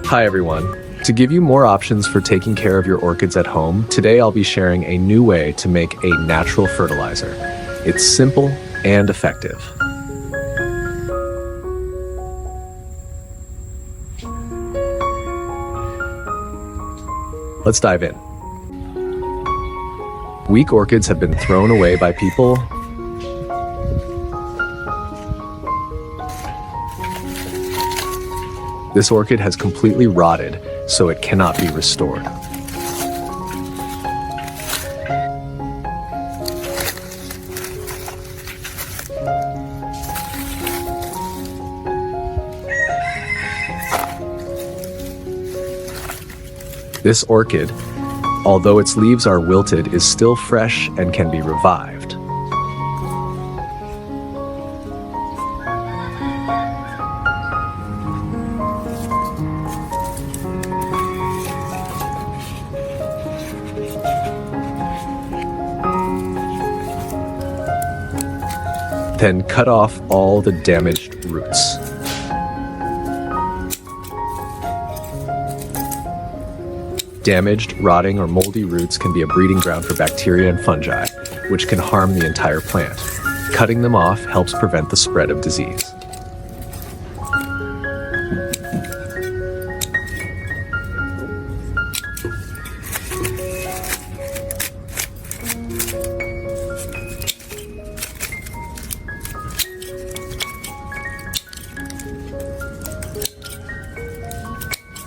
Hi everyone. To give you more options for taking care of your orchids at home, today I'll be sharing a new way to make a natural fertilizer. It's simple and effective. Let's dive in. Weak orchids have been thrown away by people. This orchid has completely rotted, so it cannot be restored. This orchid, although its leaves are wilted, is still fresh and can be revived. Then cut off all the damaged roots. Damaged, rotting, or moldy roots can be a breeding ground for bacteria and fungi, which can harm the entire plant. Cutting them off helps prevent the spread of disease.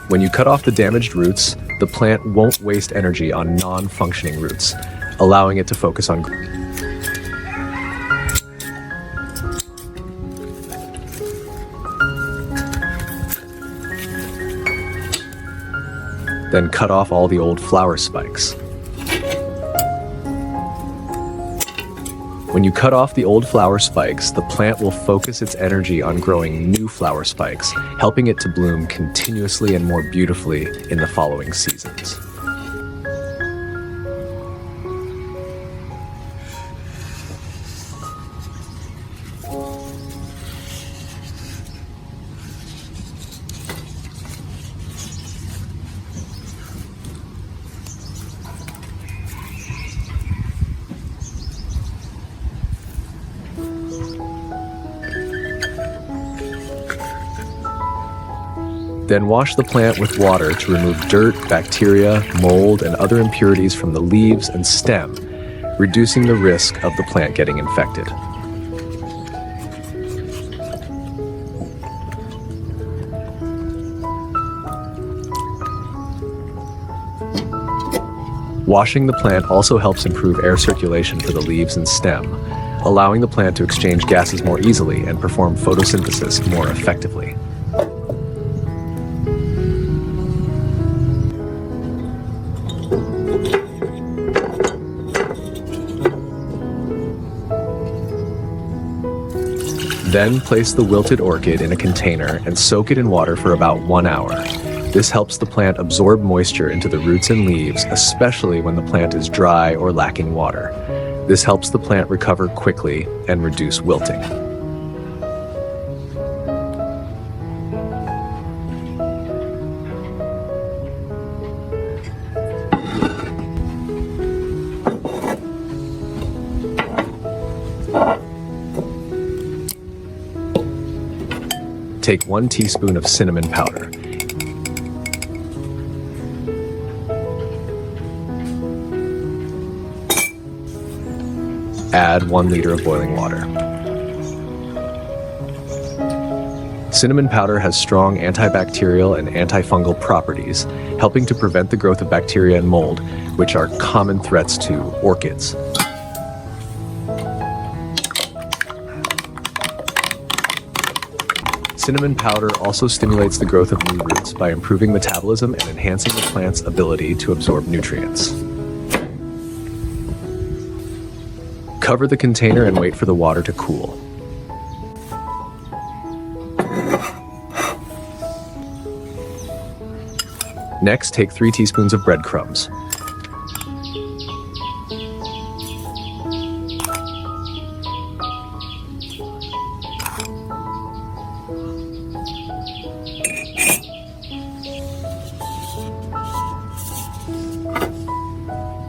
When you cut off the damaged roots, the plant won't waste energy on non-functioning roots, allowing it to focus on growth. Then cut off all the old flower spikes. When you cut off the old flower spikes, the plant will focus its energy on growing new flower spikes, helping it to bloom continuously and more beautifully in the following seasons. Then wash the plant with water to remove dirt, bacteria, mold, and other impurities from the leaves and stem, reducing the risk of the plant getting infected. Washing the plant also helps improve air circulation for the leaves and stem, allowing the plant to exchange gases more easily and perform photosynthesis more effectively. Then place the wilted orchid in a container and soak it in water for about 1 hour. This helps the plant absorb moisture into the roots and leaves, especially when the plant is dry or lacking water. This helps the plant recover quickly and reduce wilting. Take 1 teaspoon of cinnamon powder. Add 1 liter of boiling water. Cinnamon powder has strong antibacterial and antifungal properties, helping to prevent the growth of bacteria and mold, which are common threats to orchids. Cinnamon powder also stimulates the growth of new roots by improving metabolism and enhancing the plant's ability to absorb nutrients. Cover the container and wait for the water to cool. Next, take 3 teaspoons of breadcrumbs.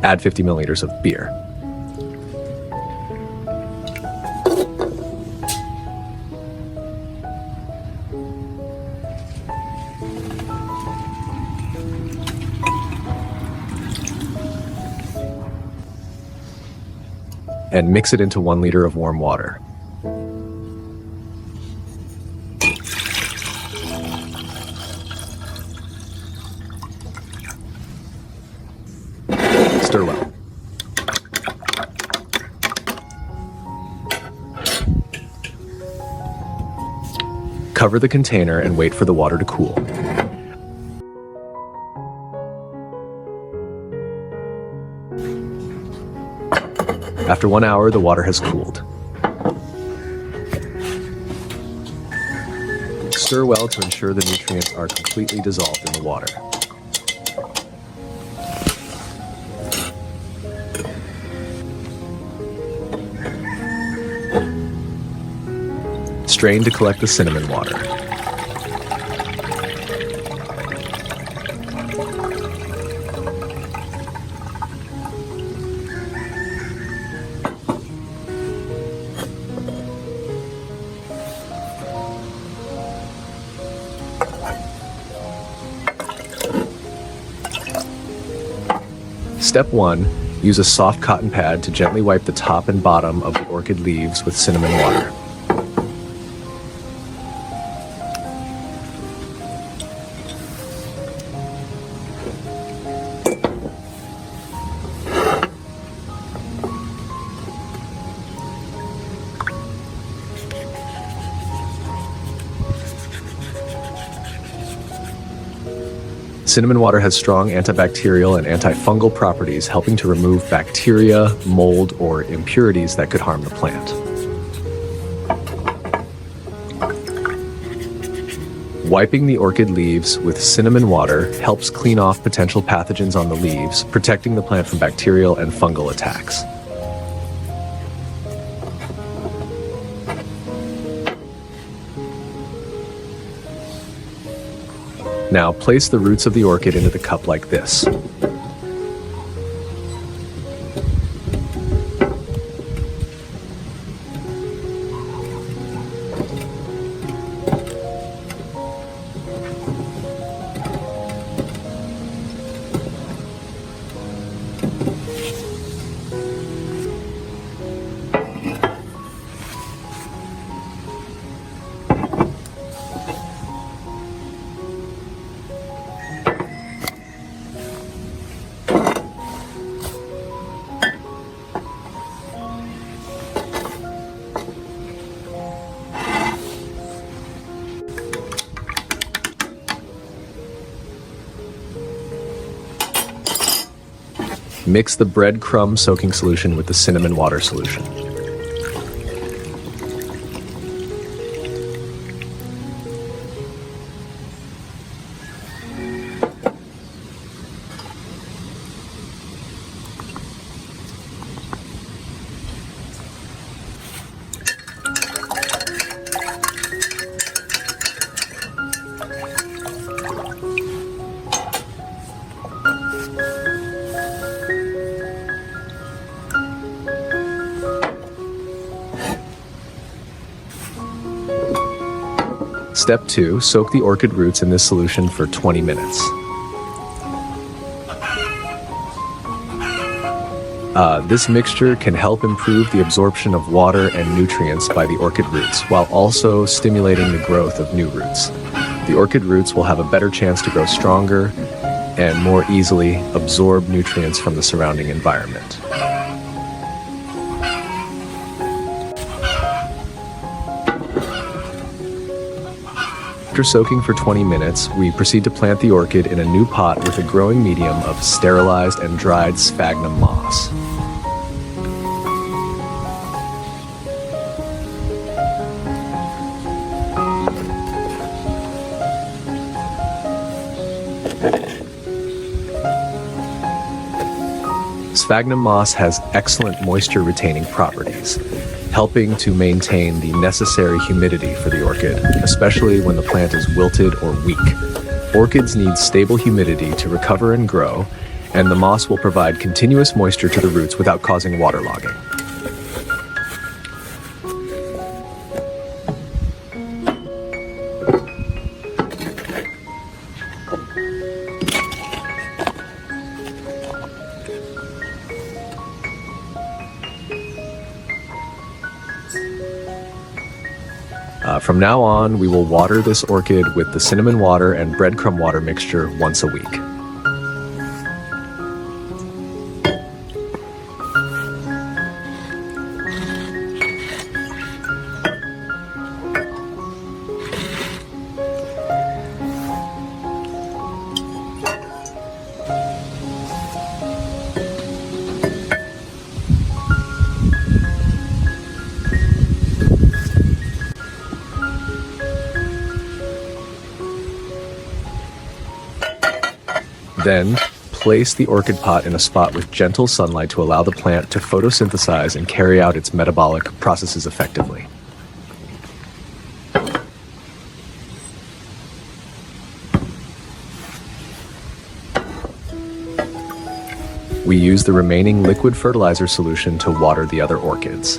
Add 50 milliliters of beer. And mix it into 1 liter of warm water. Stir well. Cover the container and wait for the water to cool. After 1 hour, the water has cooled. Stir well to ensure the nutrients are completely dissolved in the water. Strain to collect the cinnamon water. Step 1. Use a soft cotton pad to gently wipe the top and bottom of the orchid leaves with cinnamon water. Cinnamon water has strong antibacterial and antifungal properties, helping to remove bacteria, mold, or impurities that could harm the plant. Wiping the orchid leaves with cinnamon water helps clean off potential pathogens on the leaves, protecting the plant from bacterial and fungal attacks. Now place the roots of the orchid into the cup like this. Mix the breadcrumb soaking solution with the cinnamon water solution. Step 2, soak the orchid roots in this solution for 20 minutes. This mixture can help improve the absorption of water and nutrients by the orchid roots, while also stimulating the growth of new roots. The orchid roots will have a better chance to grow stronger and more easily absorb nutrients from the surrounding environment. After soaking for 20 minutes, we proceed to plant the orchid in a new pot with a growing medium of sterilized and dried sphagnum moss. Sphagnum moss has excellent moisture-retaining properties, helping to maintain the necessary humidity for the orchid, especially when the plant is wilted or weak. Orchids need stable humidity to recover and grow, and the moss will provide continuous moisture to the roots without causing waterlogging. From now on, we will water this orchid with the cinnamon water and breadcrumb water mixture once a week. Then, place the orchid pot in a spot with gentle sunlight to allow the plant to photosynthesize and carry out its metabolic processes effectively. We use the remaining liquid fertilizer solution to water the other orchids.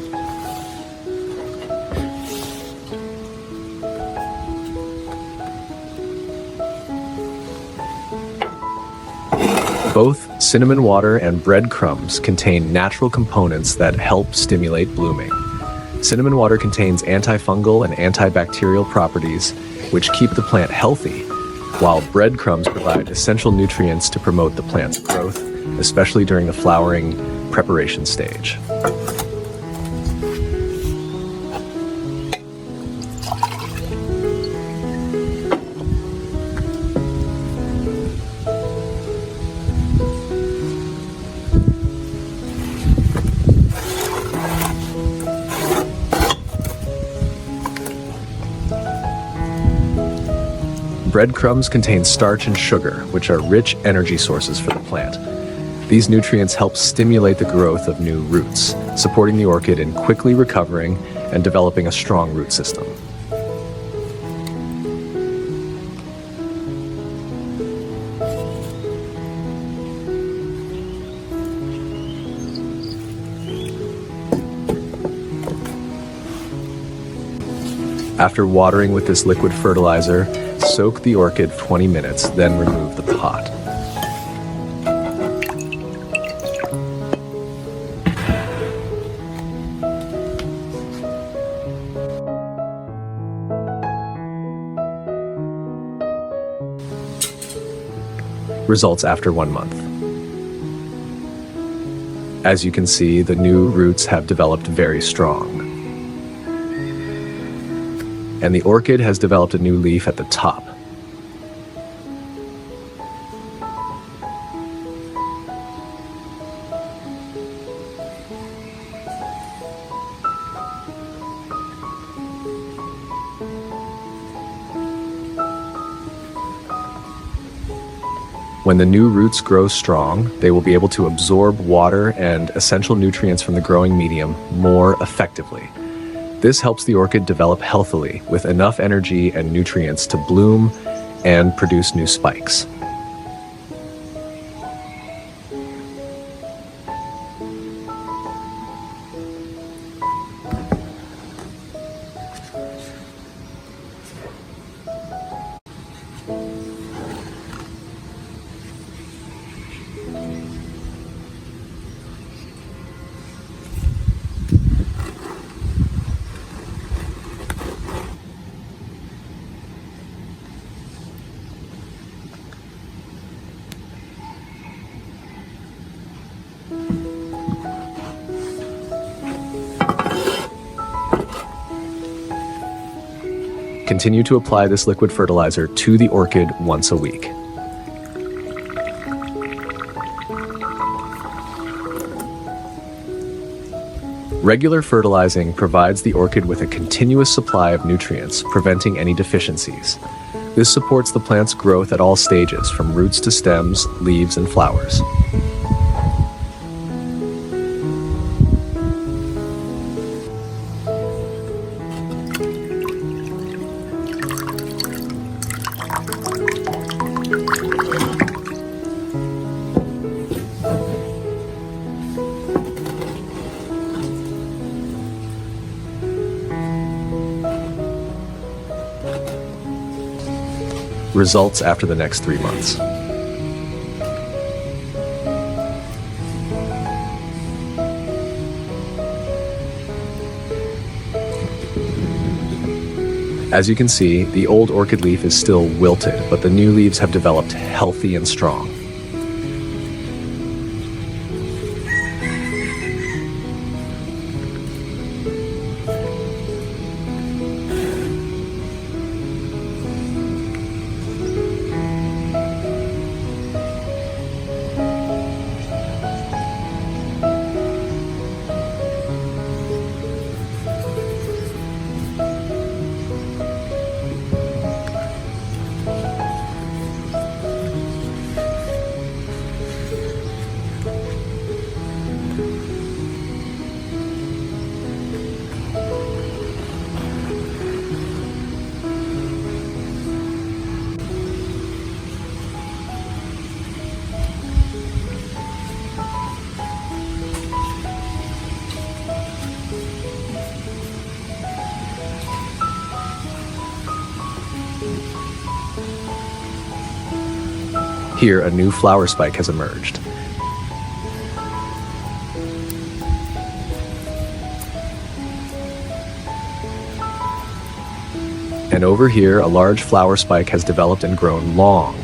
Both cinnamon water and breadcrumbs contain natural components that help stimulate blooming. Cinnamon water contains antifungal and antibacterial properties which keep the plant healthy, while breadcrumbs provide essential nutrients to promote the plant's growth, especially during the flowering preparation stage. Breadcrumbs contain starch and sugar, which are rich energy sources for the plant. These nutrients help stimulate the growth of new roots, supporting the orchid in quickly recovering and developing a strong root system. After watering with this liquid fertilizer, soak the orchid 20 minutes, then remove the pot. Results after 1 month. As you can see, the new roots have developed very strong. And the orchid has developed a new leaf at the top. When the new roots grow strong, they will be able to absorb water and essential nutrients from the growing medium more effectively. This helps the orchid develop healthily with enough energy and nutrients to bloom and produce new spikes. Continue to apply this liquid fertilizer to the orchid once a week. Regular fertilizing provides the orchid with a continuous supply of nutrients, preventing any deficiencies. This supports the plant's growth at all stages, from roots to stems, leaves, and flowers. Results after the next 3 months. As you can see, the old orchid leaf is still wilted, but the new leaves have developed healthy and strong. Here, a new flower spike has emerged. And over here, a large flower spike has developed and grown long.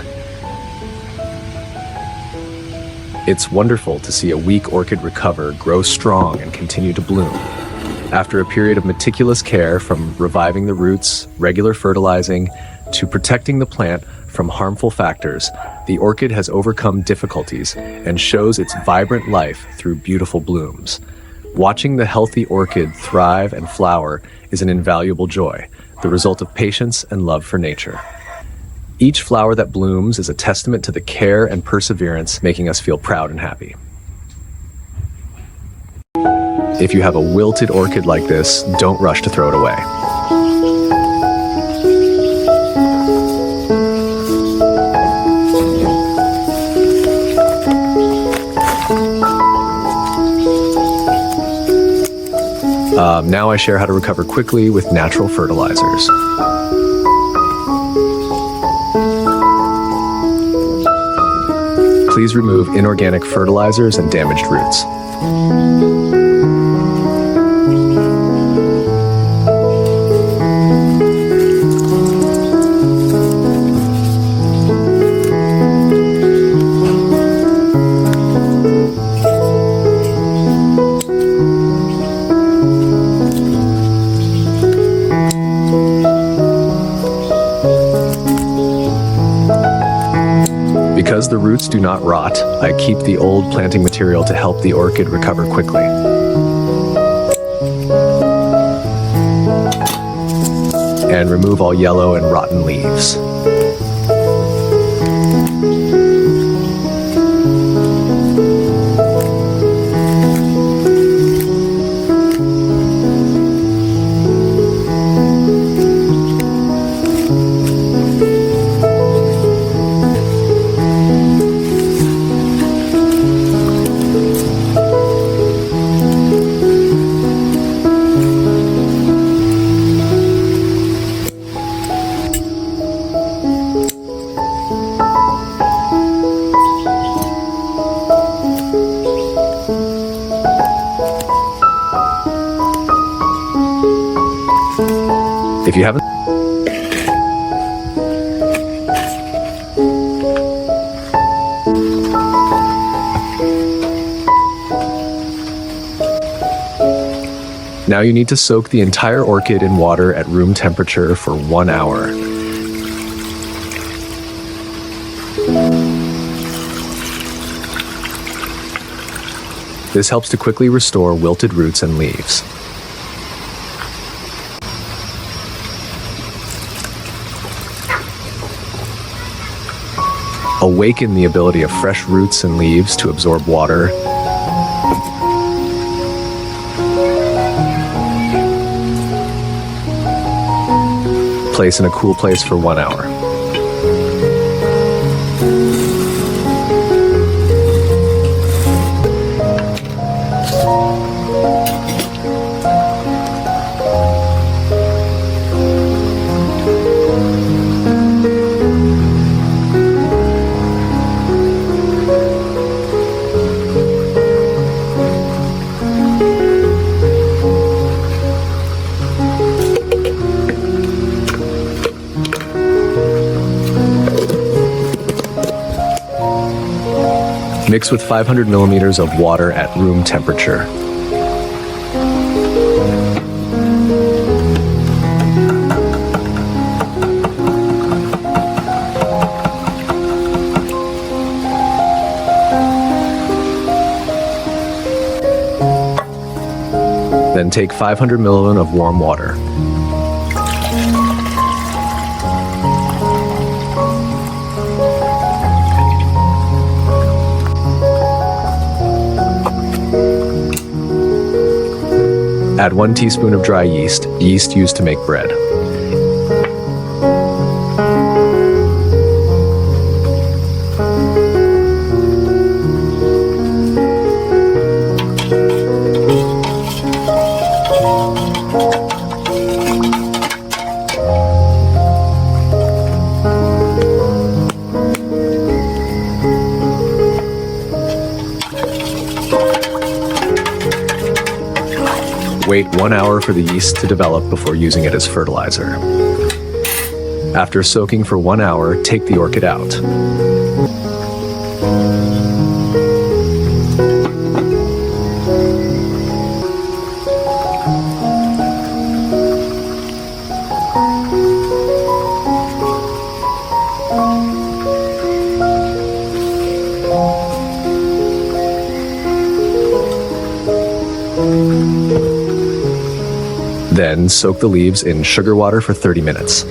It's wonderful to see a weak orchid recover, grow strong, and continue to bloom. After a period of meticulous care, from reviving the roots, regular fertilizing, to protecting the plant from harmful factors, the orchid has overcome difficulties and shows its vibrant life through beautiful blooms. Watching the healthy orchid thrive and flower is an invaluable joy, the result of patience and love for nature. Each flower that blooms is a testament to the care and perseverance, making us feel proud and happy. If you have a wilted orchid like this, don't rush to throw it away. Now I share how to recover quickly with natural fertilizers. Please remove inorganic fertilizers and damaged roots. Because the roots do not rot, I keep the old planting material to help the orchid recover quickly. And remove all yellow and rotten leaves. If you haven't, now you need to soak the entire orchid in water at room temperature for 1 hour. This helps to quickly restore wilted roots and leaves. Awaken the ability of fresh roots and leaves to absorb water. Place in a cool place for 1 hour. Mix with 500 milliliters of water at room temperature. Then take 500 milliliters of warm water. Add 1 teaspoon of dry yeast, yeast used to make bread. Wait 1 hour for the yeast to develop before using it as fertilizer. After soaking for 1 hour, take the orchid out. Then soak the leaves in sugar water for 30 minutes.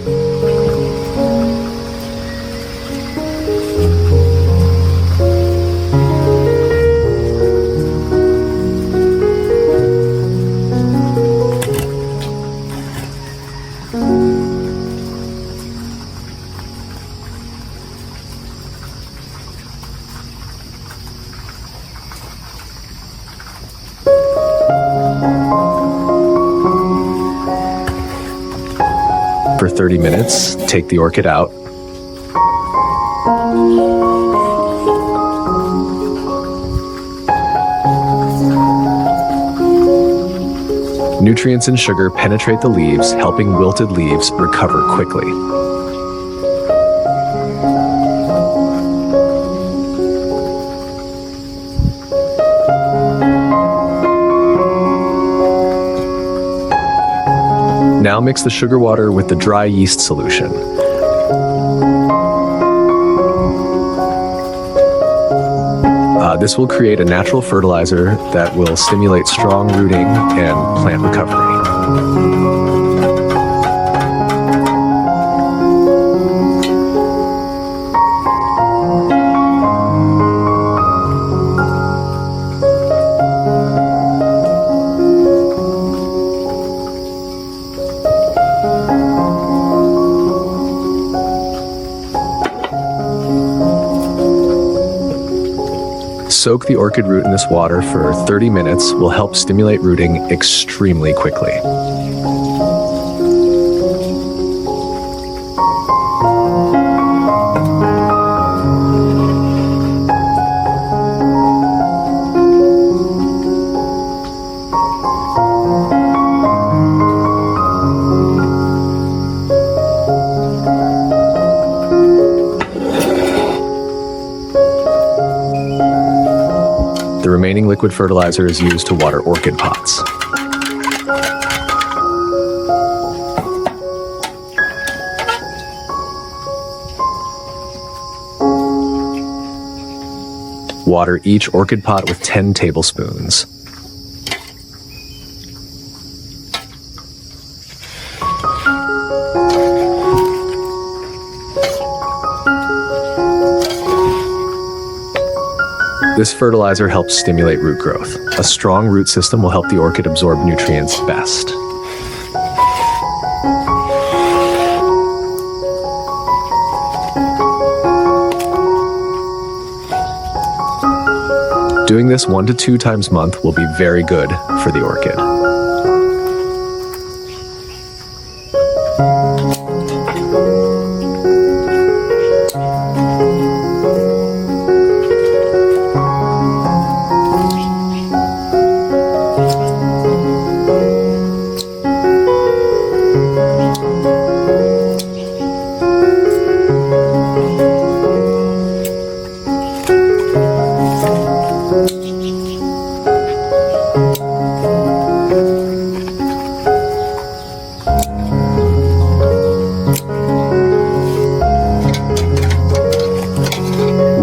For 30 minutes, take the orchid out. Nutrients and sugar penetrate the leaves, helping wilted leaves recover quickly. Now mix the sugar water with the dry yeast solution. This will create a natural fertilizer that will stimulate strong rooting and plant recovery. Soak the orchid root in this water for 30 minutes will help stimulate rooting extremely quickly. The remaining liquid fertilizer is used to water orchid pots. Water each orchid pot with 10 tablespoons. This fertilizer helps stimulate root growth. A strong root system will help the orchid absorb nutrients best. Doing this 1 to 2 times a month will be very good for the orchid.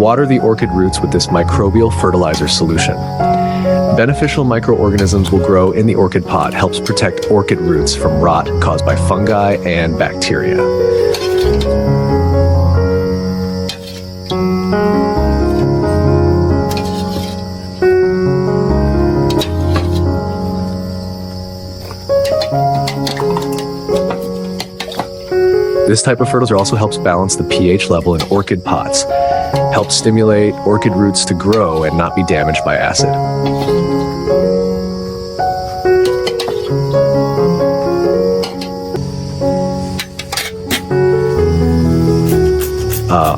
Water the orchid roots with this microbial fertilizer solution. Beneficial microorganisms will grow in the orchid pot, helps protect orchid roots from rot caused by fungi and bacteria. This type of fertilizer also helps balance the pH level in orchid pots, helps stimulate orchid roots to grow and not be damaged by acid.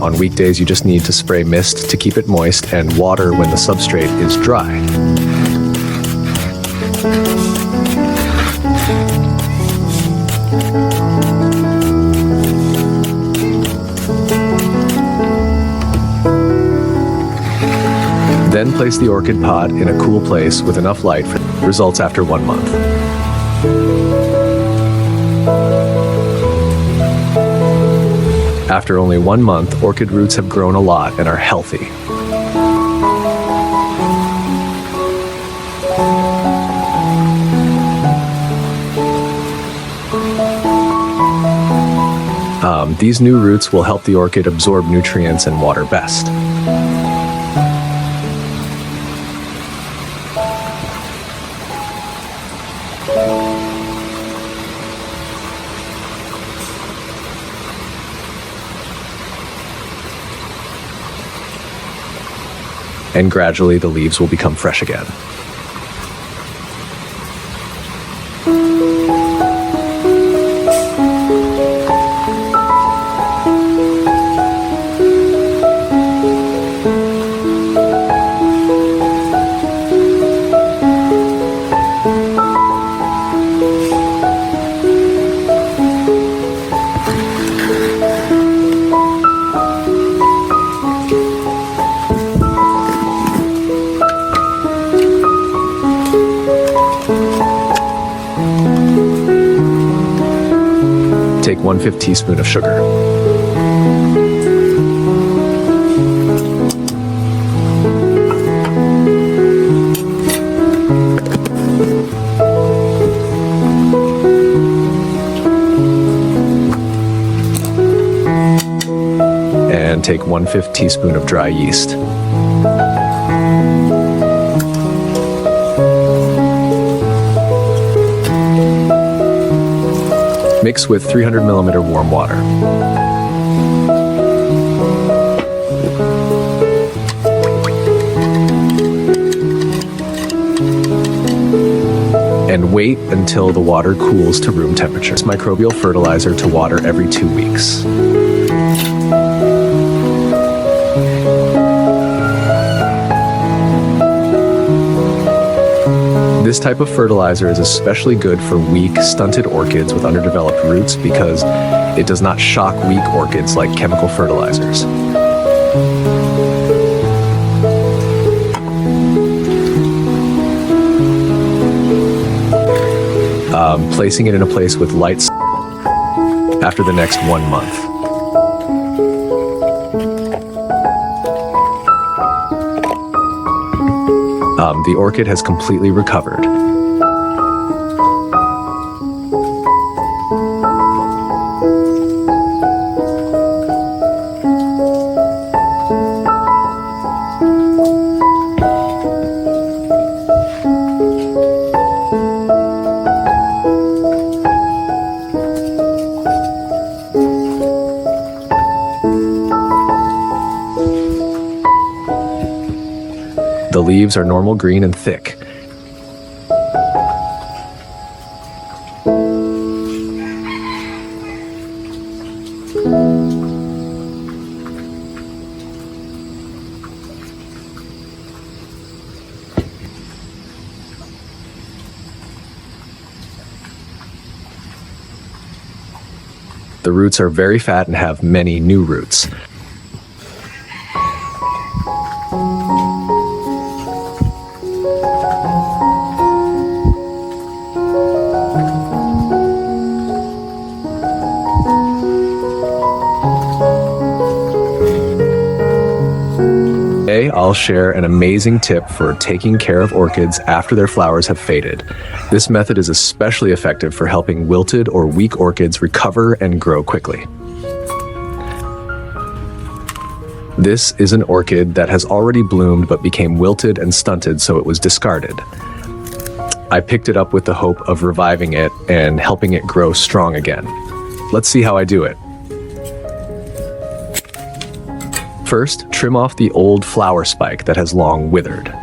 On weekdays, you just need to spray mist to keep it moist and water when the substrate is dry. Then place the orchid pot in a cool place with enough light for results after 1 month. After only 1 month, orchid roots have grown a lot and are healthy. These new roots will help the orchid absorb nutrients and water best. And gradually the leaves will become fresh again. Take 1/5 teaspoon of sugar. And take 1/5 teaspoon of dry yeast. Mix with 300 milliliter warm water. And wait until the water cools to room temperature. This microbial fertilizer to water every 2 weeks. This type of fertilizer is especially good for weak, stunted orchids with underdeveloped roots because it does not shock weak orchids like chemical fertilizers. Placing it in a place with light after the next 1 month. The orchid has completely recovered. The leaves are normal green and thick. The roots are very fat and have many new roots. I'll share an amazing tip for taking care of orchids after their flowers have faded. This method is especially effective for helping wilted or weak orchids recover and grow quickly. This is an orchid that has already bloomed but became wilted and stunted, so it was discarded. I picked it up with the hope of reviving it and helping it grow strong again. Let's see how I do it. First, trim off the old flower spike that has long withered.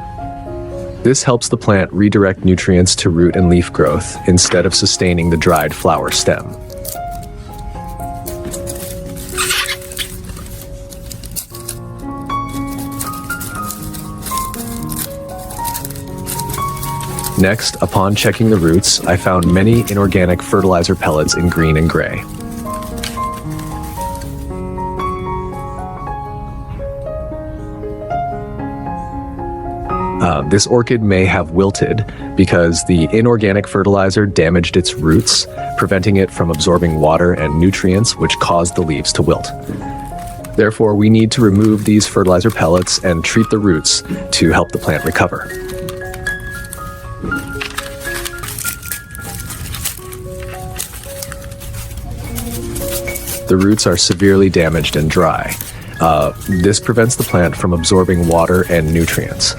This helps the plant redirect nutrients to root and leaf growth instead of sustaining the dried flower stem. Next, upon checking the roots, I found many inorganic fertilizer pellets in green and gray. This orchid may have wilted because the inorganic fertilizer damaged its roots, preventing it from absorbing water and nutrients, which caused the leaves to wilt. Therefore, we need to remove these fertilizer pellets and treat the roots to help the plant recover. The roots are severely damaged and dry. This prevents the plant from absorbing water and nutrients.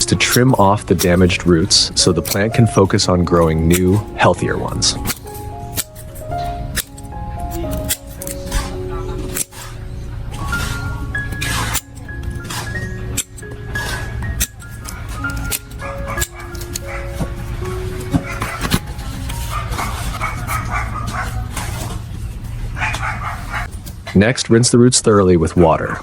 To trim off the damaged roots so the plant can focus on growing new, healthier ones. Next, rinse the roots thoroughly with water.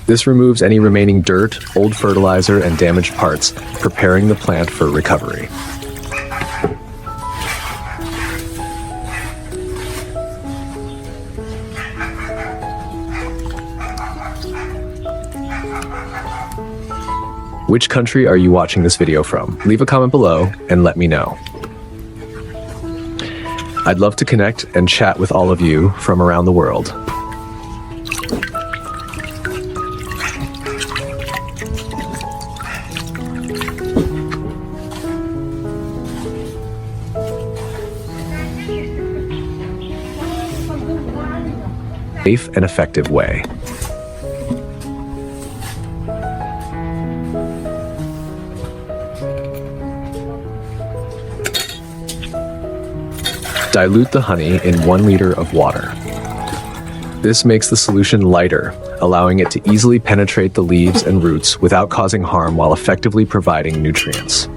This removes any remaining dirt, old fertilizer, and damaged parts, preparing the plant for recovery. Which country are you watching this video from? Leave a comment below and let me know. I'd love to connect and chat with all of you from around the world. Safe and effective way. Dilute the honey in 1 liter of water. This makes the solution lighter, allowing it to easily penetrate the leaves and roots without causing harm while effectively providing nutrients.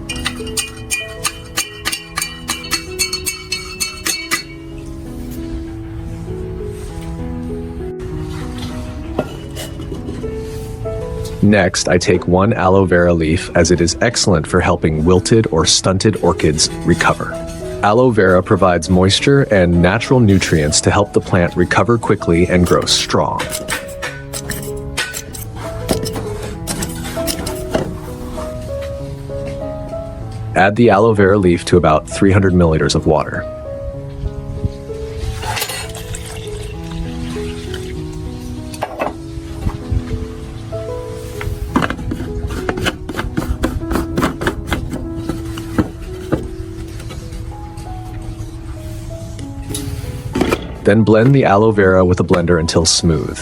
Next, I take 1 aloe vera leaf as it is excellent for helping wilted or stunted orchids recover. Aloe vera provides moisture and natural nutrients to help the plant recover quickly and grow strong. Add the aloe vera leaf to about 300 milliliters of water. Then blend the aloe vera with a blender until smooth.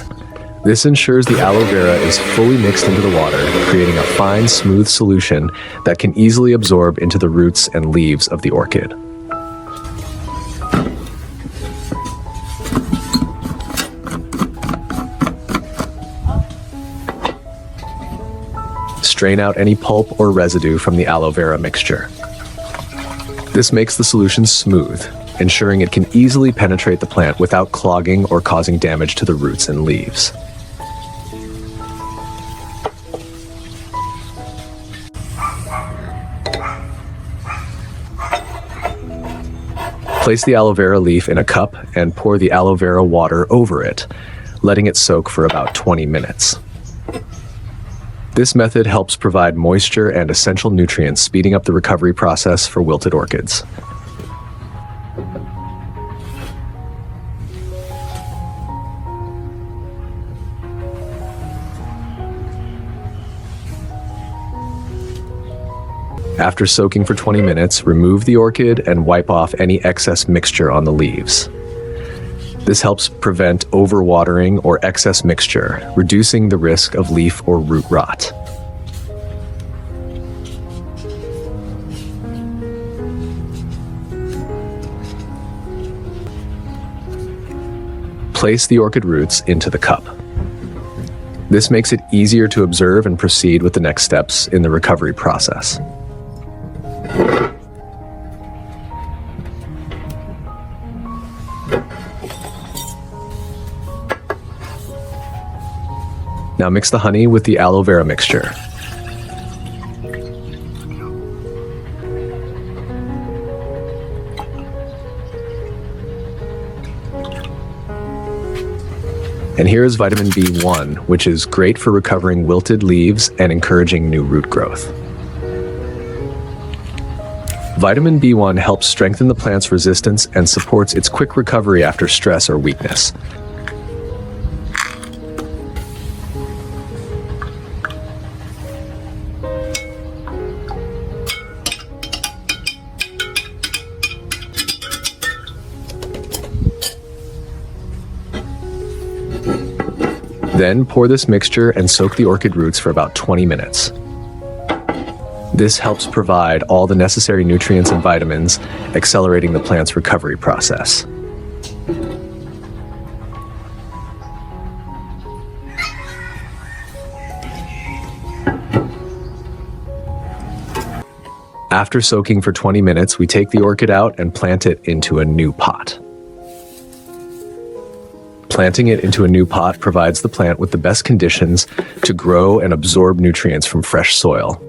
This ensures the aloe vera is fully mixed into the water, creating a fine, smooth solution that can easily absorb into the roots and leaves of the orchid. Strain out any pulp or residue from the aloe vera mixture. This makes the solution smooth, ensuring it can easily penetrate the plant without clogging or causing damage to the roots and leaves. Place the aloe vera leaf in a cup and pour the aloe vera water over it, letting it soak for about 20 minutes. This method helps provide moisture and essential nutrients, speeding up the recovery process for wilted orchids. After soaking for 20 minutes, remove the orchid and wipe off any excess mixture on the leaves. This helps prevent overwatering or excess mixture, reducing the risk of leaf or root rot. Place the orchid roots into the cup. This makes it easier to observe and proceed with the next steps in the recovery process. Now mix the honey with the aloe vera mixture. And here is vitamin B1, which is great for recovering wilted leaves and encouraging new root growth. Vitamin B1 helps strengthen the plant's resistance and supports its quick recovery after stress or weakness. Then pour this mixture and soak the orchid roots for about 20 minutes. This helps provide all the necessary nutrients and vitamins, accelerating the plant's recovery process. After soaking for 20 minutes, we take the orchid out and plant it into a new pot. Planting it into a new pot provides the plant with the best conditions to grow and absorb nutrients from fresh soil.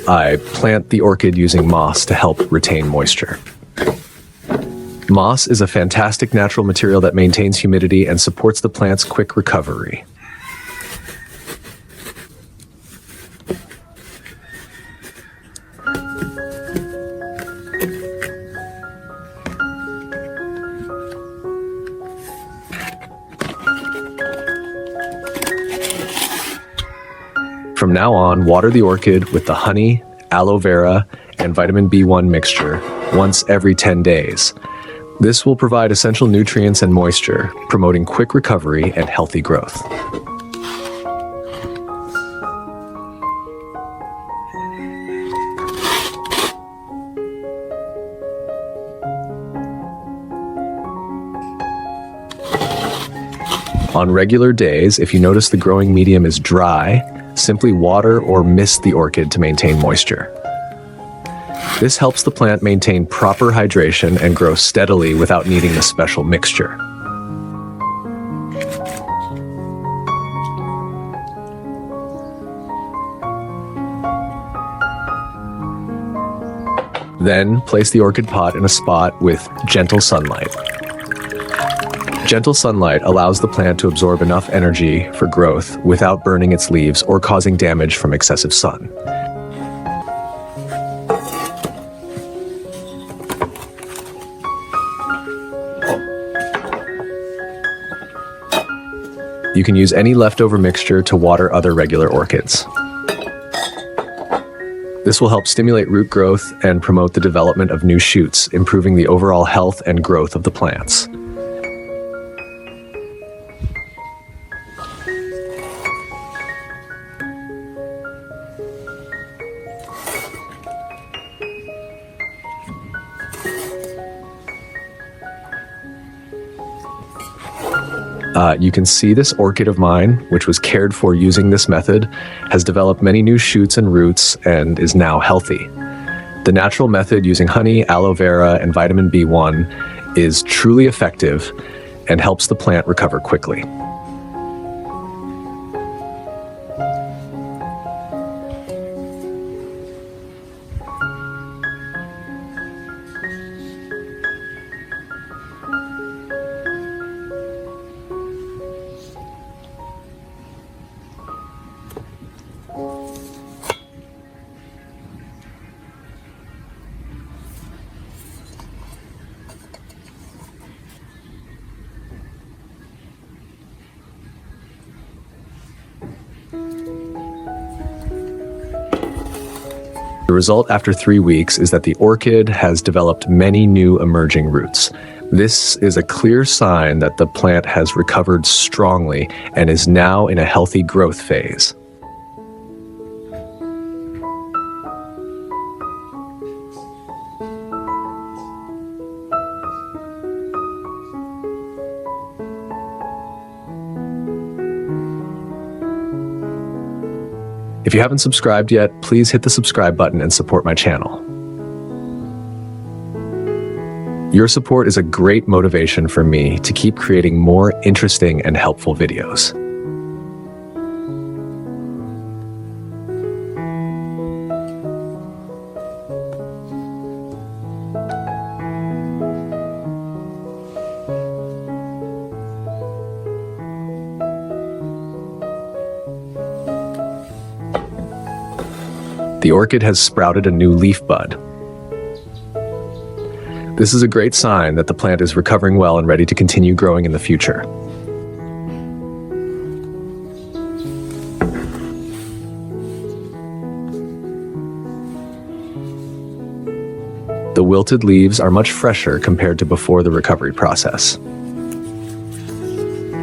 I plant the orchid using moss to help retain moisture. Moss is a fantastic natural material that maintains humidity and supports the plant's quick recovery. From now on, water the orchid with the honey, aloe vera, and vitamin B1 mixture once every 10 days. This will provide essential nutrients and moisture, promoting quick recovery and healthy growth. On regular days, if you notice the growing medium is dry, simply water or mist the orchid to maintain moisture. This helps the plant maintain proper hydration and grow steadily without needing a special mixture. Then, place the orchid pot in a spot with gentle sunlight. Gentle sunlight allows the plant to absorb enough energy for growth without burning its leaves or causing damage from excessive sun. You can use any leftover mixture to water other regular orchids. This will help stimulate root growth and promote the development of new shoots, improving the overall health and growth of the plants. You can see this orchid of mine, which was cared for using this method, has developed many new shoots and roots and is now healthy. The natural method using honey, aloe vera, and vitamin B1 is truly effective and helps the plant recover quickly. The result after 3 weeks is that the orchid has developed many new emerging roots. This is a clear sign that the plant has recovered strongly and is now in a healthy growth phase. If you haven't subscribed yet, please hit the subscribe button and support my channel. Your support is a great motivation for me to keep creating more interesting and helpful videos. The orchid has sprouted a new leaf bud. This is a great sign that the plant is recovering well and ready to continue growing in the future. The wilted leaves are much fresher compared to before the recovery process.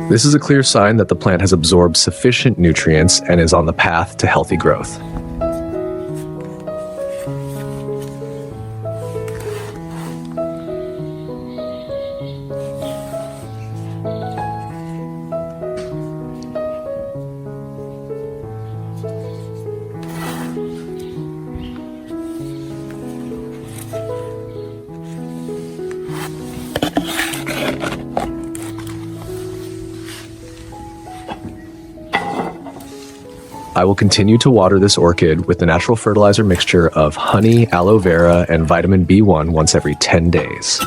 This is a clear sign that the plant has absorbed sufficient nutrients and is on the path to healthy growth. I will continue to water this orchid with the natural fertilizer mixture of honey, aloe vera, and vitamin B1 once every 10 days.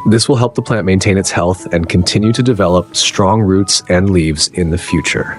This will help the plant maintain its health and continue to develop strong roots and leaves in the future.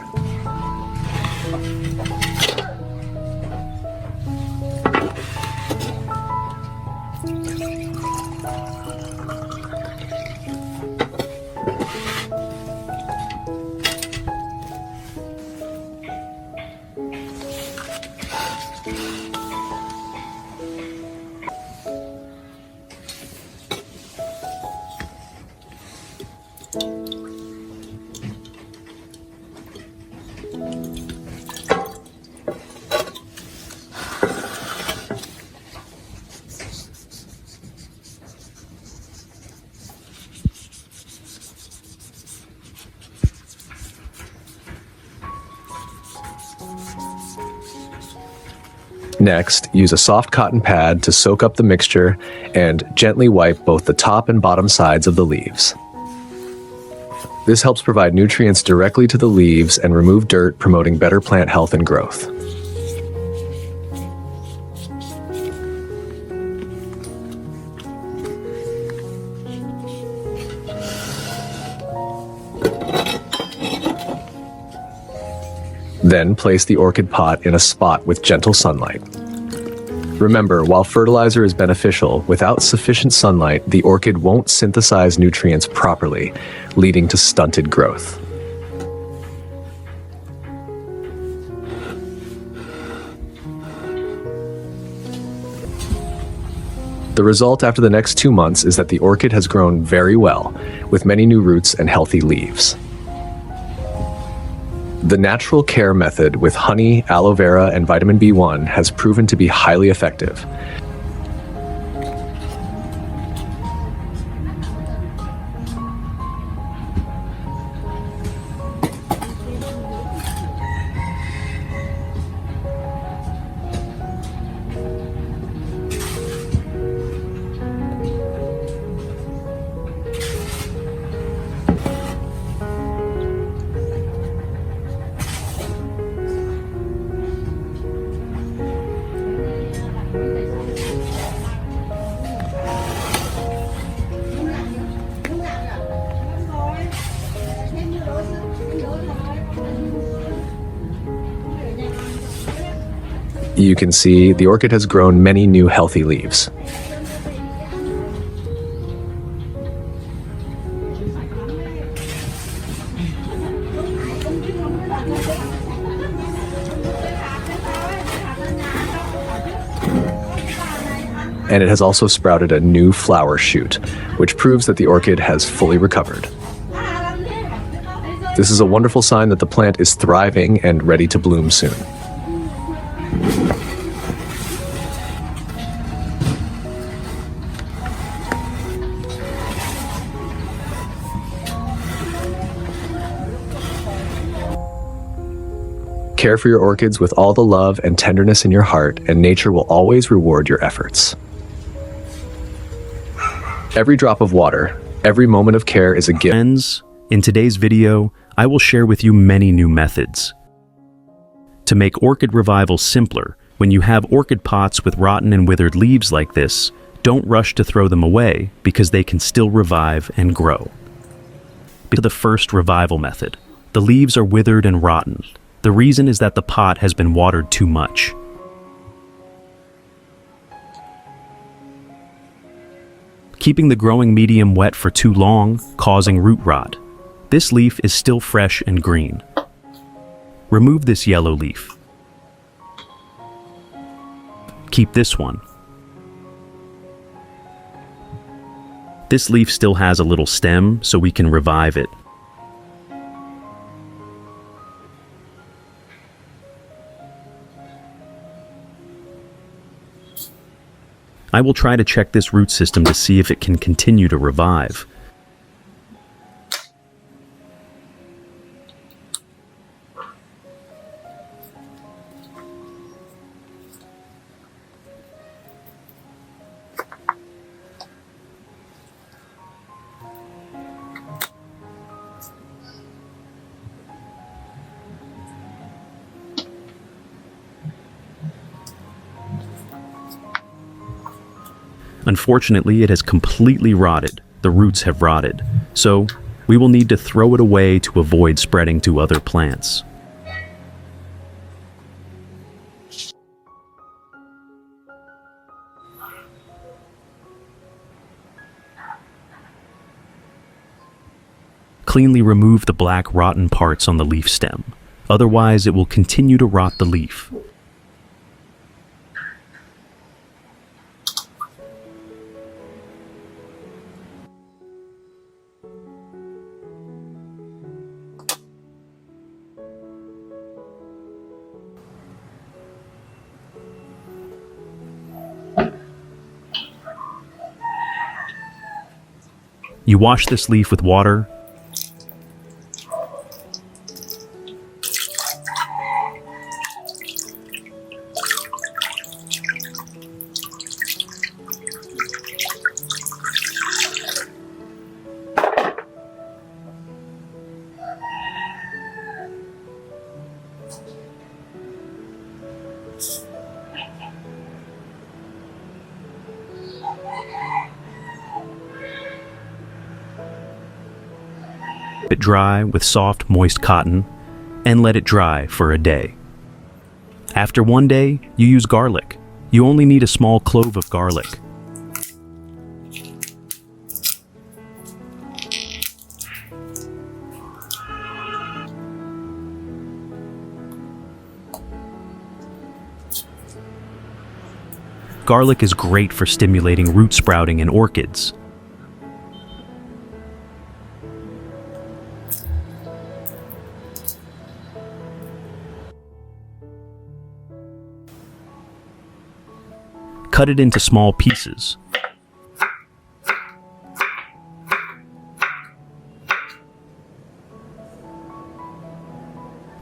Next, use a soft cotton pad to soak up the mixture and gently wipe both the top and bottom sides of the leaves. This helps provide nutrients directly to the leaves and remove dirt, promoting better plant health and growth. Then place the orchid pot in a spot with gentle sunlight. Remember, while fertilizer is beneficial, without sufficient sunlight, the orchid won't synthesize nutrients properly, leading to stunted growth. The result after the next 2 months is that the orchid has grown very well, with many new roots and healthy leaves. The natural care method with honey, aloe vera, and vitamin B1 has proven to be highly effective. You can see the orchid has grown many new healthy leaves. and it has also sprouted a new flower shoot, which proves that the orchid has fully recovered. This is a wonderful sign that the plant is thriving and ready to bloom soon. Care for your orchids with all the love and tenderness in your heart, and nature will always reward your efforts. Every drop of water, every moment of care is a gift. Friends, in today's video, I will share with you many new methods to make orchid revival simpler. When you have orchid pots with rotten and withered leaves like this, don't rush to throw them away because they can still revive and grow. The first revival method. The leaves are withered and rotten. The reason is that the pot has been watered too much. Keeping the growing medium wet for too long, causing root rot. This leaf is still fresh and green. Remove this yellow leaf. Keep this one. This leaf still has a little stem, so we can revive it. I will try to check this root system to see if it can continue to revive. Unfortunately, it has completely rotted. The roots have rotted. So, we will need to throw it away to avoid spreading to other plants. Cleanly remove the black rotten parts on the leaf stem. Otherwise, it will continue to rot the leaf. You wash this leaf with water. It dry with soft, moist cotton, and let it dry for a day. After 1 day, you use garlic. You only need a small clove of garlic. Garlic is great for stimulating root sprouting in orchids. Cut it into small pieces.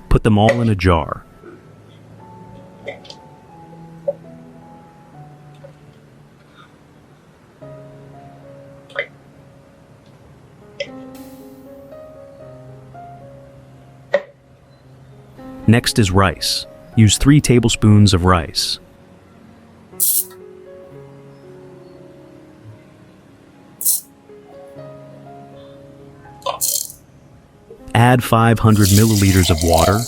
Put them all in a jar. Next is rice. Use 3 tablespoons of rice. Add 500 milliliters of water.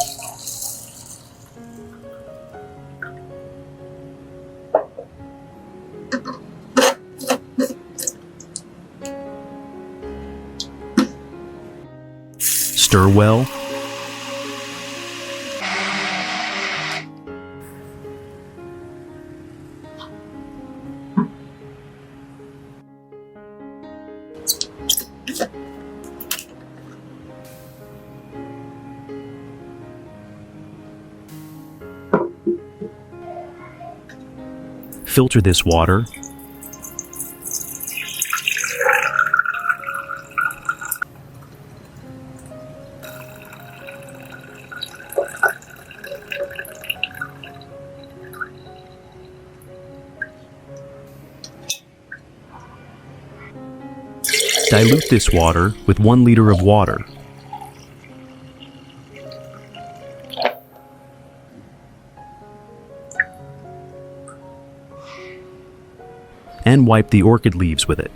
Stir well. Filter this water. Dilute this water with 1 liter of water. And wipe the orchid leaves with it.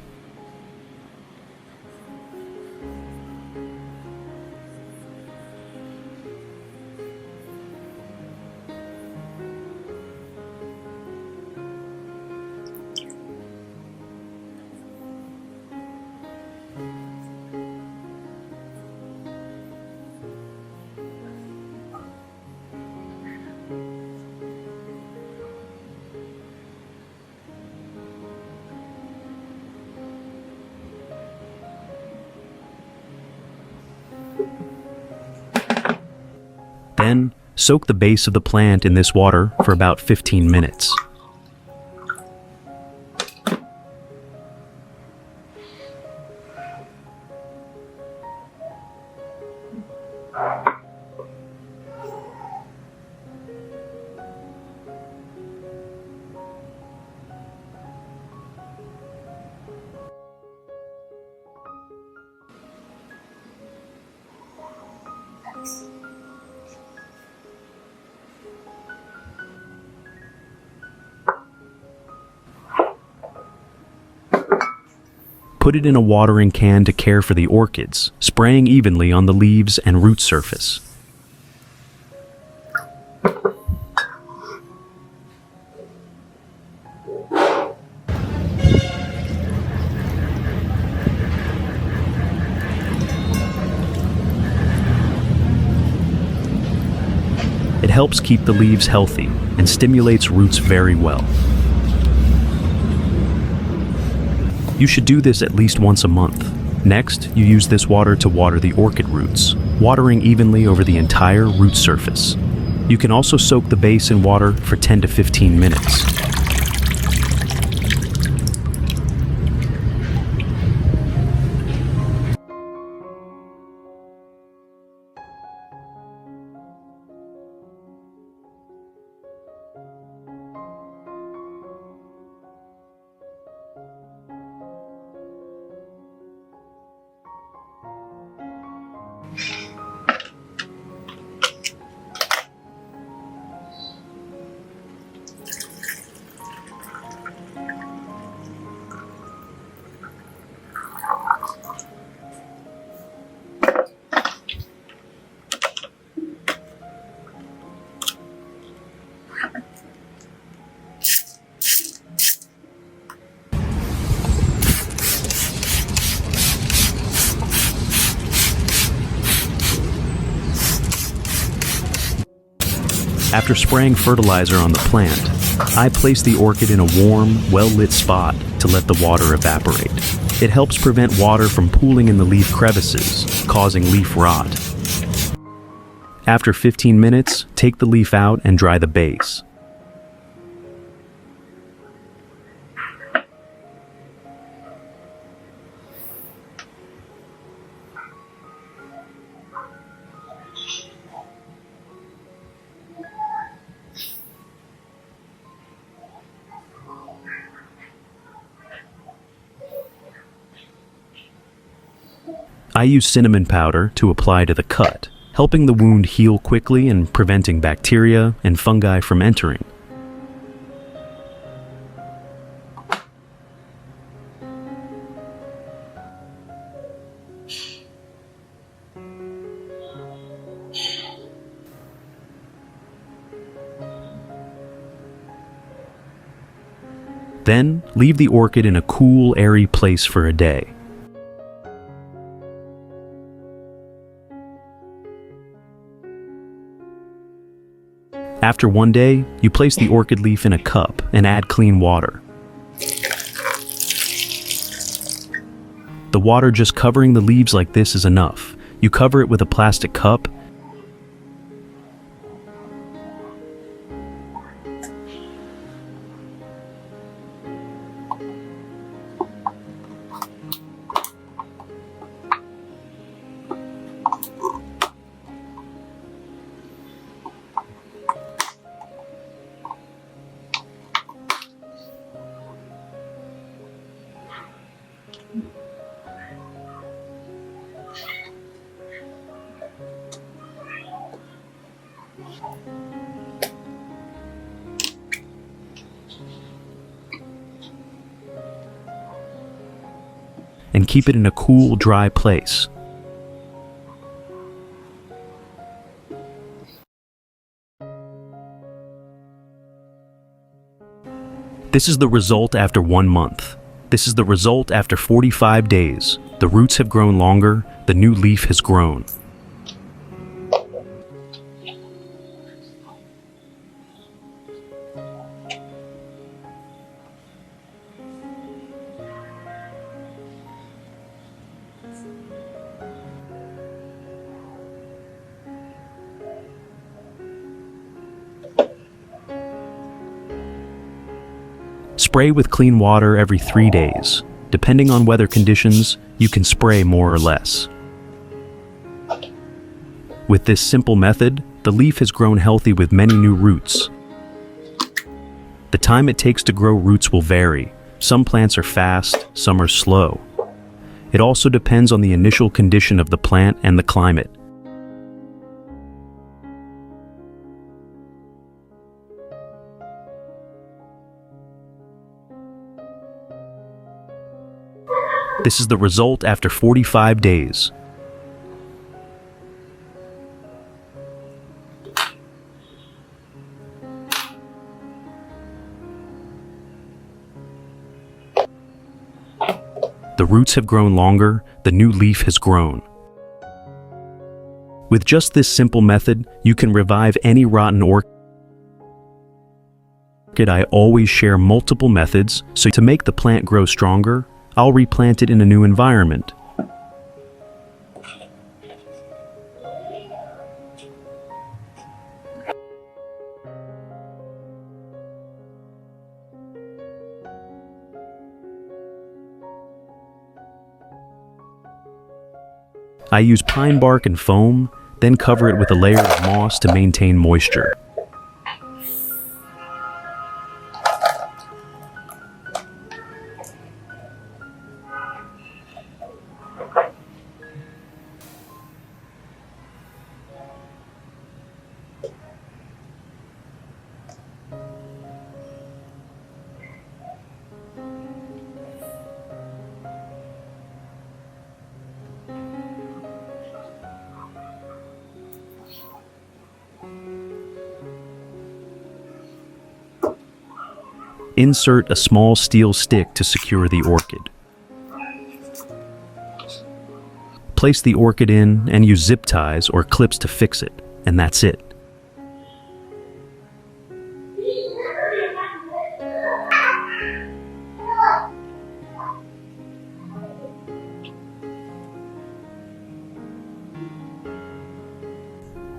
Then, soak the base of the plant in this water for about 15 minutes. Put it in a watering can to care for the orchids, spraying evenly on the leaves and root surface. It helps keep the leaves healthy and stimulates roots very well. You should do this at least once a month. Next, you use this water to water the orchid roots, watering evenly over the entire root surface. You can also soak the base in water for 10 to 15 minutes. After spraying fertilizer on the plant, I place the orchid in a warm, well-lit spot to let the water evaporate. It helps prevent water from pooling in the leaf crevices, causing leaf rot. After 15 minutes, take the leaf out and dry the base. I use cinnamon powder to apply to the cut, helping the wound heal quickly and preventing bacteria and fungi from entering. Then, leave the orchid in a cool, airy place for a day. After one day, you place the orchid leaf in a cup and add clean water. The water just covering the leaves like this is enough. You cover it with a plastic cup. And keep it in a cool, dry place. This is the result after 1 month. This is the result after 45 days. The roots have grown longer, the new leaf has grown. Spray with clean water every 3 days. Depending on weather conditions, you can spray more or less. With this simple method, the leaf has grown healthy with many new roots. The time it takes to grow roots will vary. Some plants are fast, some are slow. It also depends on the initial condition of the plant and the climate. This is the result after 45 days. The roots have grown longer, the new leaf has grown. With just this simple method, you can revive any rotten orchid. I always share multiple methods, so to make the plant grow stronger, I'll replant it in a new environment. I use pine bark and foam, then cover it with a layer of moss to maintain moisture. Insert a small steel stick to secure the orchid. Place the orchid in and use zip ties or clips to fix it, and that's it.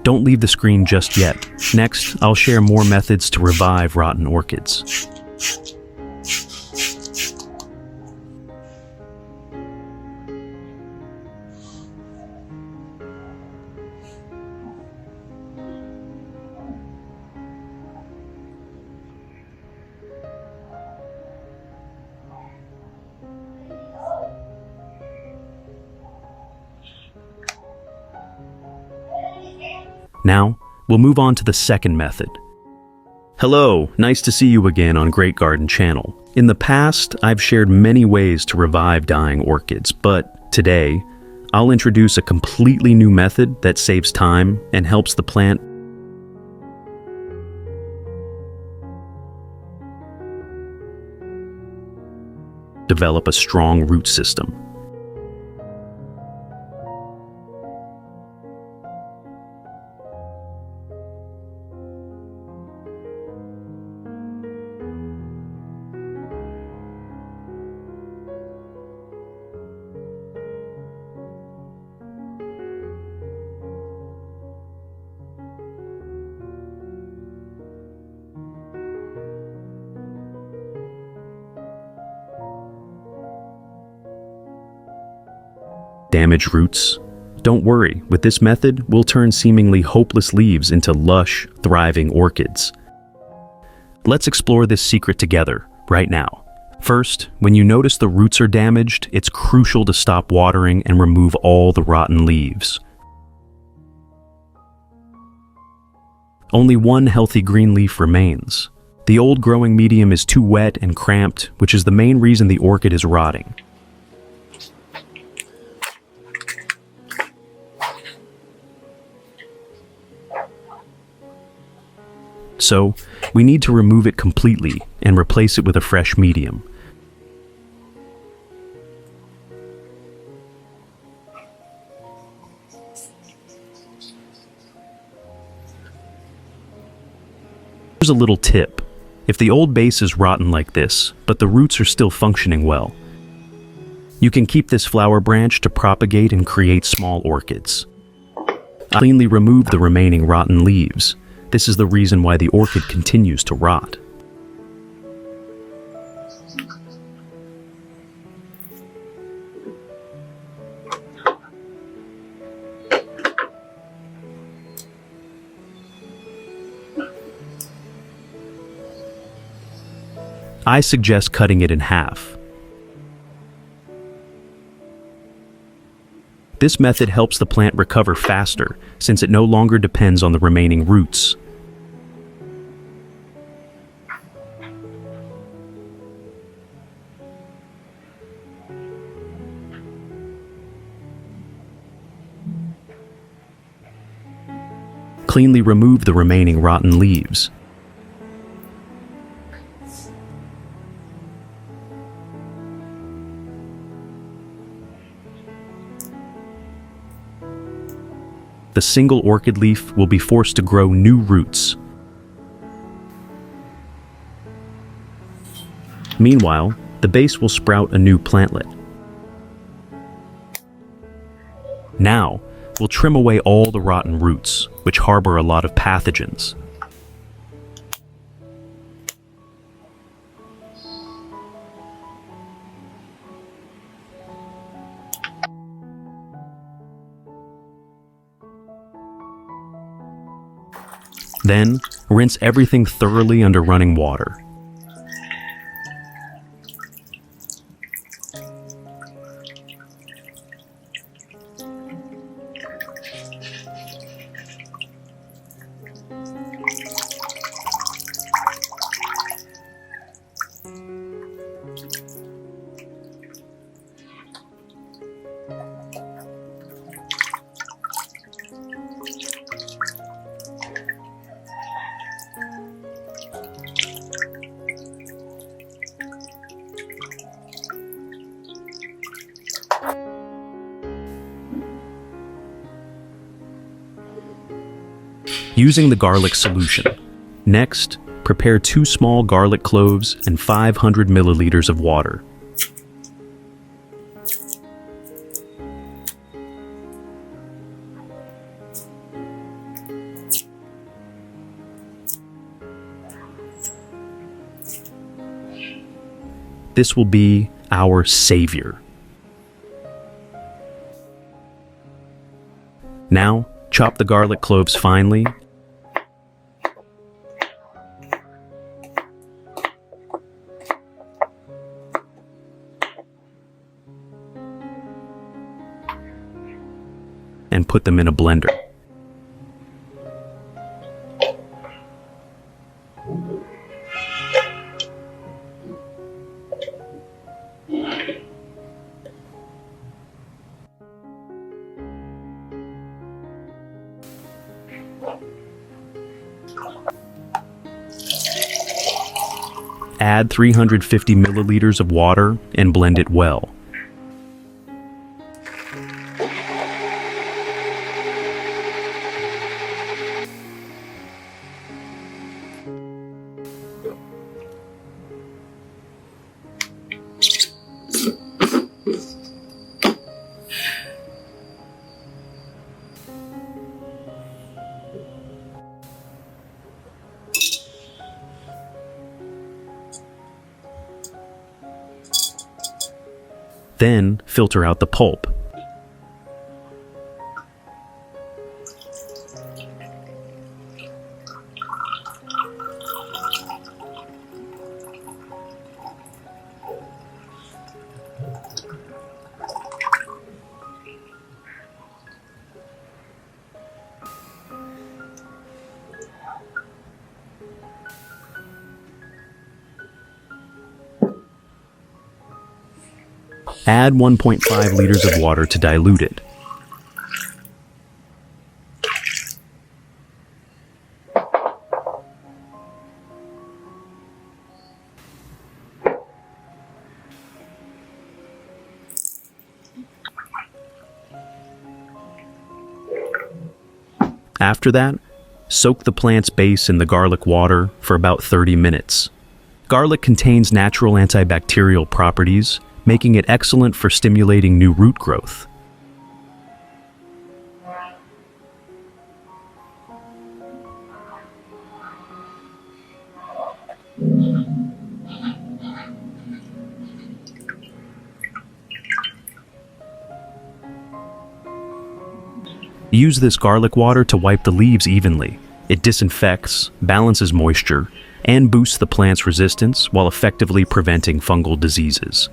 Don't leave the screen just yet. Next, I'll share more methods to revive rotten orchids. Now, we'll move on to the second method. Hello, nice to see you again on Great Garden Channel. In the past, I've shared many ways to revive dying orchids, but today, I'll introduce a completely new method that saves time and helps the plant develop a strong root system. damaged roots? Don't worry, with this method, we'll turn seemingly hopeless leaves into lush, thriving orchids. Let's explore this secret together, right now. First, when you notice the roots are damaged, it's crucial to stop watering and remove all the rotten leaves. Only one healthy green leaf remains. The old growing medium is too wet and cramped, which is the main reason the orchid is rotting. So, we need to remove it completely and replace it with a fresh medium. Here's a little tip. If the old base is rotten like this, but the roots are still functioning well, you can keep this flower branch to propagate and create small orchids. Cleanly remove the remaining rotten leaves. This is the reason why the orchid continues to rot. I suggest cutting it in half. This method helps the plant recover faster, since it no longer depends on the remaining roots. Cleanly remove the remaining rotten leaves. The single orchid leaf will be forced to grow new roots. Meanwhile, the base will sprout a new plantlet. Now, we'll trim away all the rotten roots, which harbor a lot of pathogens. Then, rinse everything thoroughly under running water. Using the garlic solution. Next, prepare 2 small garlic cloves and 500 milliliters of water. This will be our savior. Now, chop the garlic cloves finely. And put them in a blender. Add 350 milliliters of water and blend it well. Then filter out the pulp. Add 1.5 liters of water to dilute it. After that, soak the plant's base in the garlic water for about 30 minutes. Garlic contains natural antibacterial properties, making it excellent for stimulating new root growth. Use this garlic water to wipe the leaves evenly. It disinfects, balances moisture, and boosts the plant's resistance while effectively preventing fungal diseases.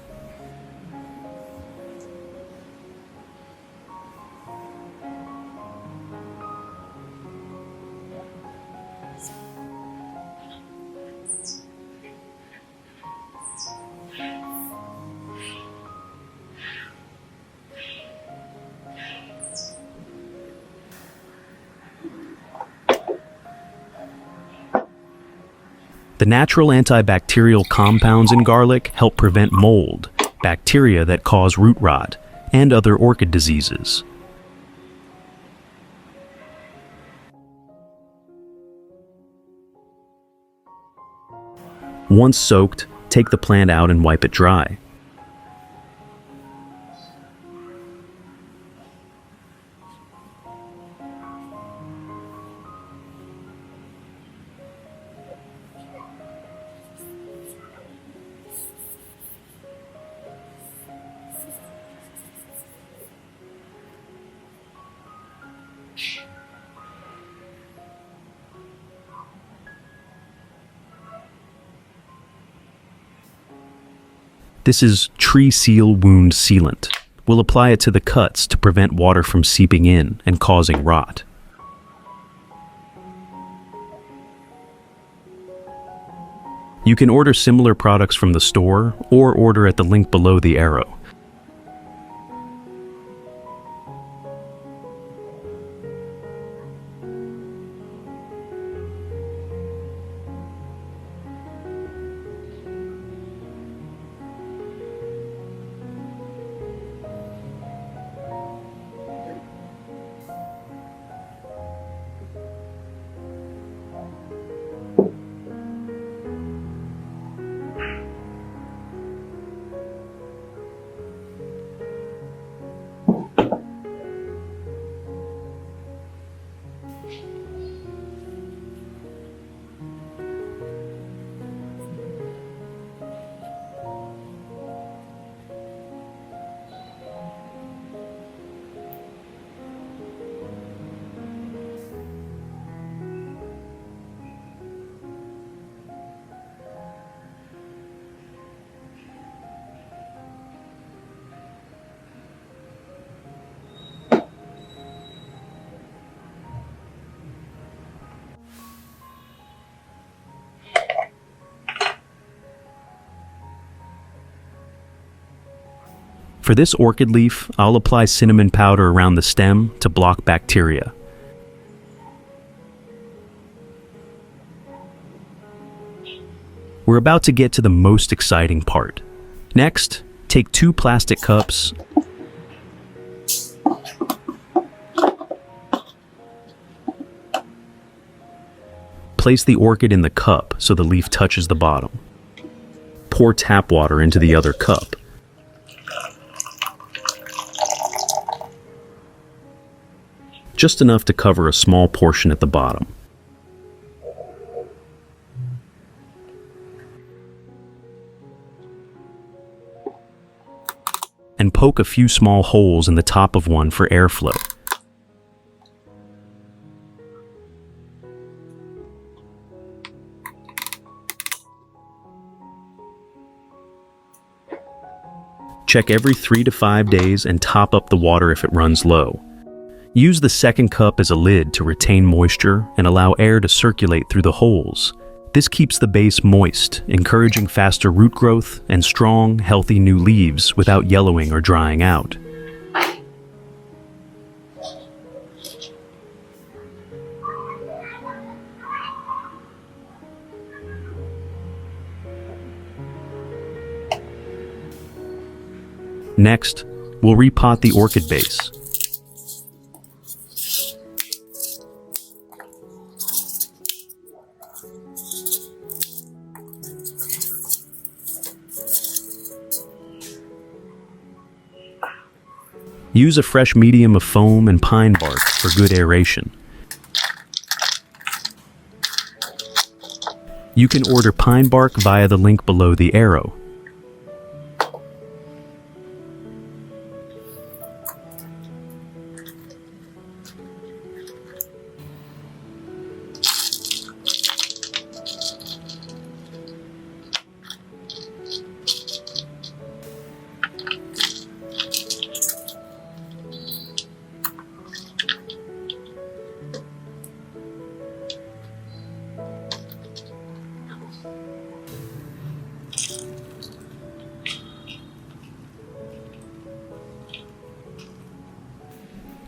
The natural antibacterial compounds in garlic help prevent mold, bacteria that cause root rot, and other orchid diseases. Once soaked, take the plant out and wipe it dry. This is tree seal wound sealant. We'll apply it to the cuts to prevent water from seeping in and causing rot. You can order similar products from the store or order at the link below the arrow. For this orchid leaf, I'll apply cinnamon powder around the stem to block bacteria. We're about to get to the most exciting part. Next, take 2 plastic cups, place the orchid in the cup so the leaf touches the bottom. Pour tap water into the other cup. Just enough to cover a small portion at the bottom. And poke a few small holes in the top of one for airflow. Check every 3 to 5 days and top up the water if it runs low. Use the second cup as a lid to retain moisture and allow air to circulate through the holes. This keeps the base moist, encouraging faster root growth and strong, healthy new leaves without yellowing or drying out. Next, we'll repot the orchid base. Use a fresh medium of foam and pine bark for good aeration. You can order pine bark via the link below the arrow.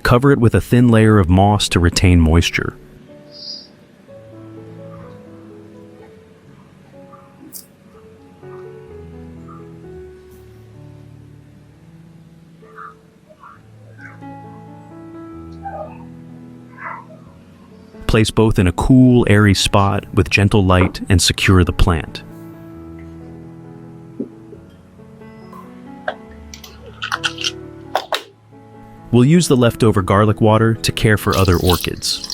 Cover it with a thin layer of moss to retain moisture. Place both in a cool, airy spot with gentle light and secure the plant. We'll use the leftover garlic water to care for other orchids.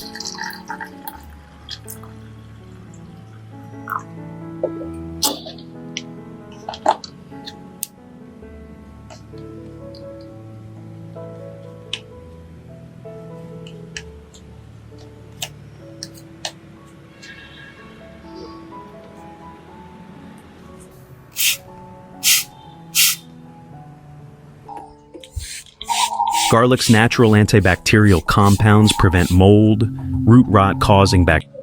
Garlic's natural antibacterial compounds prevent mold, root rot causing bacteria.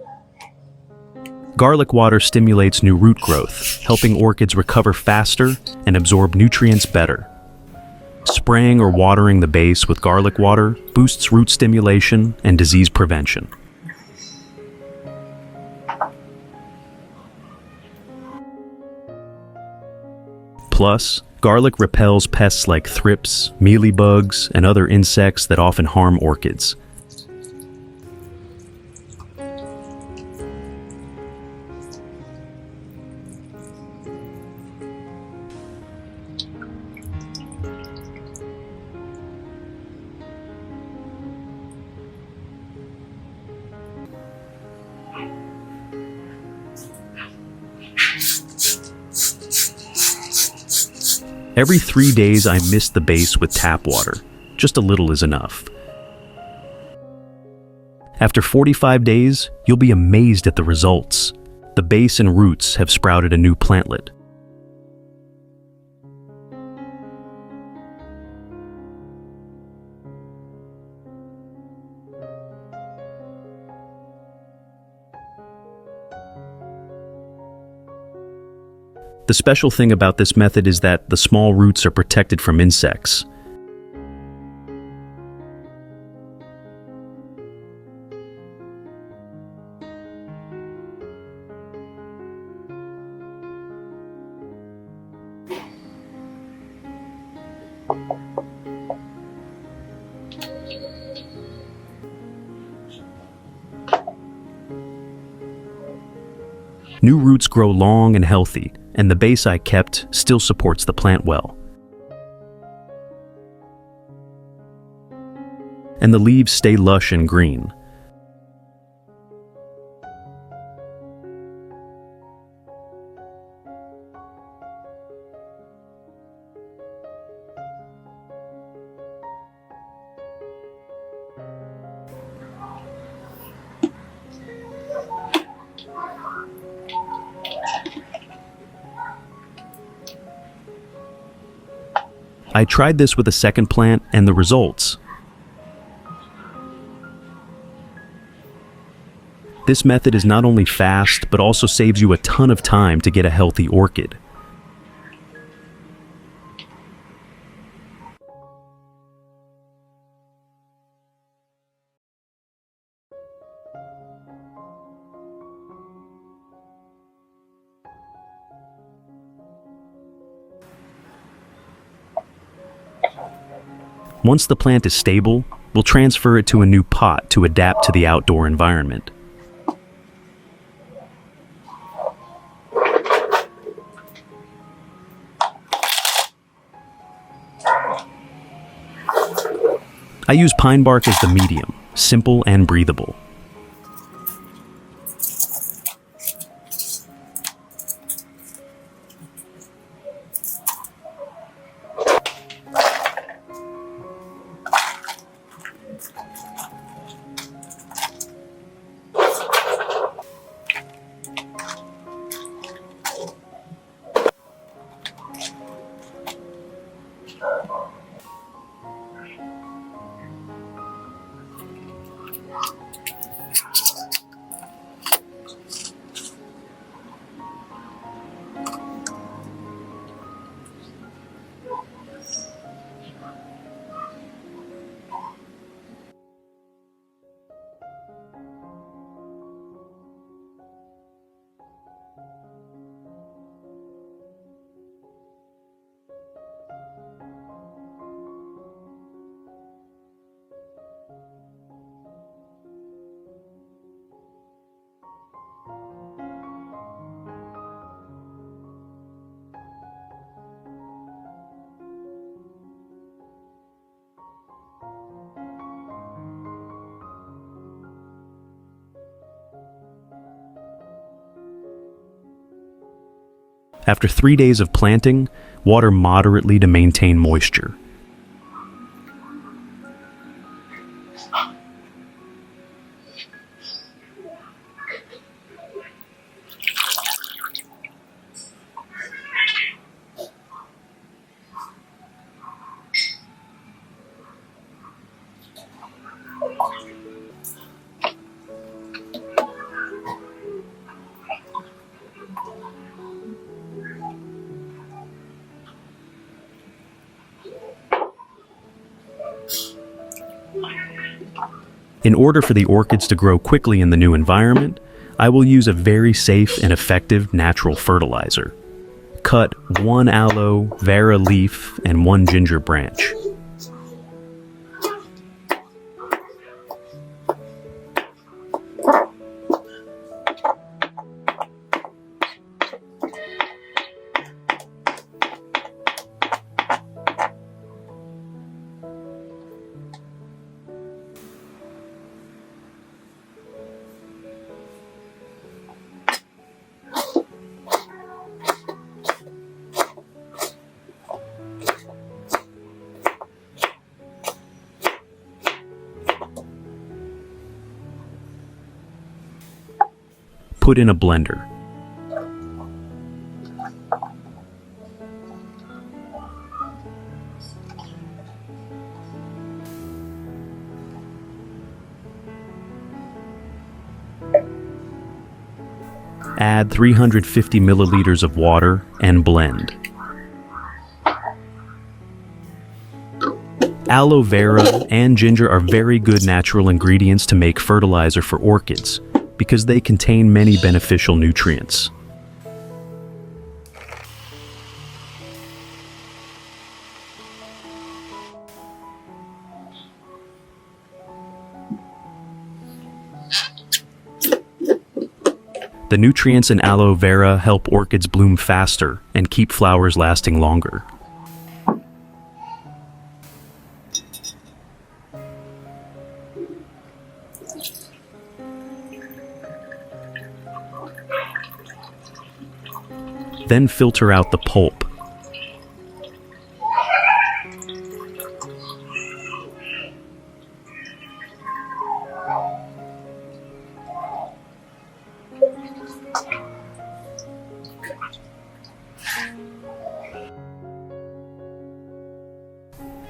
Garlic water stimulates new root growth, helping orchids recover faster and absorb nutrients better. Spraying or watering the base with garlic water boosts root stimulation and disease prevention. Plus, garlic repels pests like thrips, mealybugs, and other insects that often harm orchids. Every 3 days I mist the base with tap water. Just a little is enough. After 45 days, you'll be amazed at the results. The base and roots have sprouted a new plantlet. The special thing about this method is that the small roots are protected from insects. New roots grow long and healthy, and the base I kept still supports the plant well. And the leaves stay lush and green. I tried this with a second plant, and the results. This method is not only fast, but also saves you a ton of time to get a healthy orchid. Once the plant is stable, we'll transfer it to a new pot to adapt to the outdoor environment. I use pine bark as the medium, simple and breathable. After 3 days of planting, water moderately to maintain moisture. In order for the orchids to grow quickly in the new environment, I will use a very safe and effective natural fertilizer. Cut 1 aloe vera leaf and 1 ginger branch. Put in a blender. Add 350 milliliters of water and blend. Aloe vera and ginger are very good natural ingredients to make fertilizer for orchids, because they contain many beneficial nutrients. The nutrients in aloe vera help orchids bloom faster and keep flowers lasting longer. Then filter out the pulp.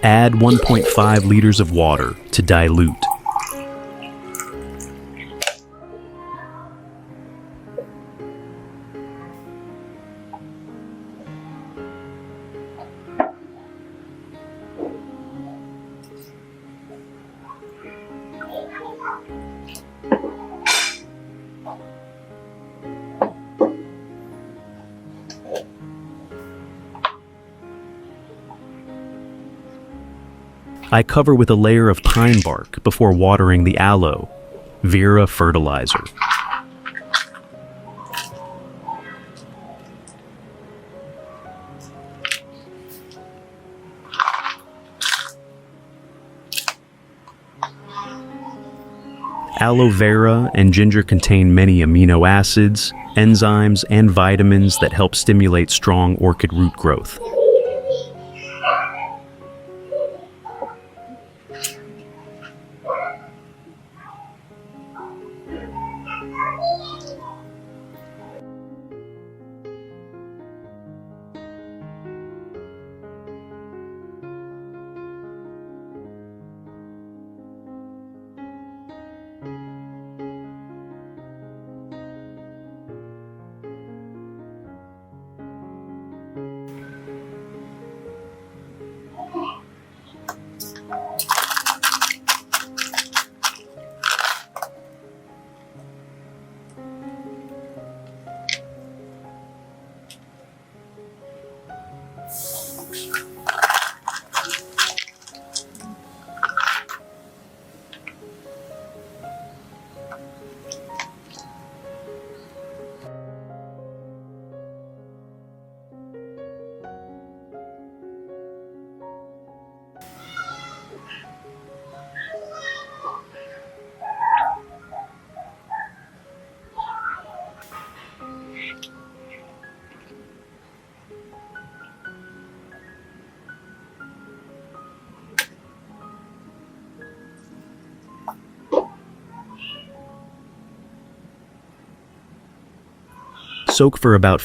Add 1.5 liters of water to dilute. I cover with a layer of pine bark before watering the aloe vera fertilizer. Aloe vera and ginger contain many amino acids, enzymes, and vitamins that help stimulate strong orchid root growth. Soak for about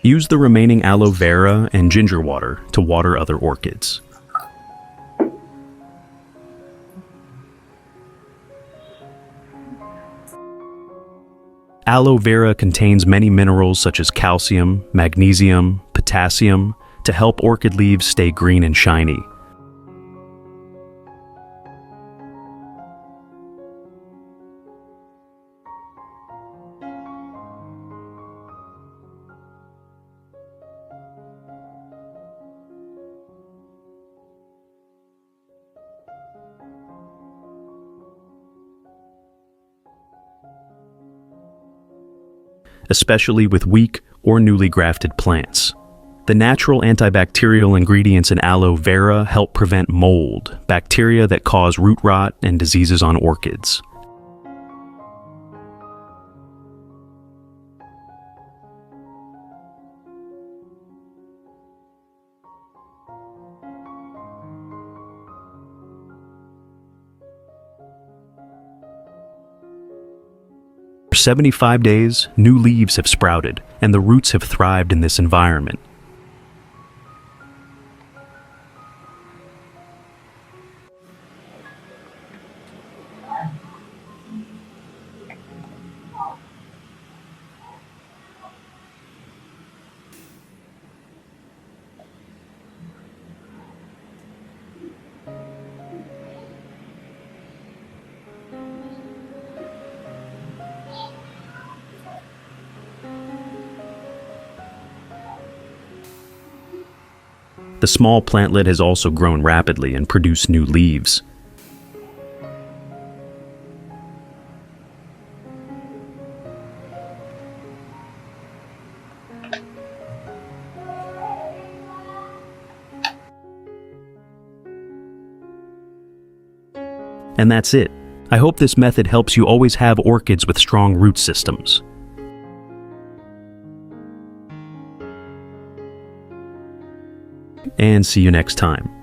Use the remaining aloe vera and ginger water to water other orchids. Aloe vera contains many minerals such as calcium, magnesium, potassium to help orchid leaves stay green and shiny. Especially with weak or newly grafted plants. The natural antibacterial ingredients in aloe vera help prevent mold, bacteria that cause root rot and diseases on orchids. For 75 days, new leaves have sprouted, and the roots have thrived in this environment. The small plantlet has also grown rapidly and produced new leaves. And that's it. I hope this method helps you always have orchids with strong root systems. And see you next time.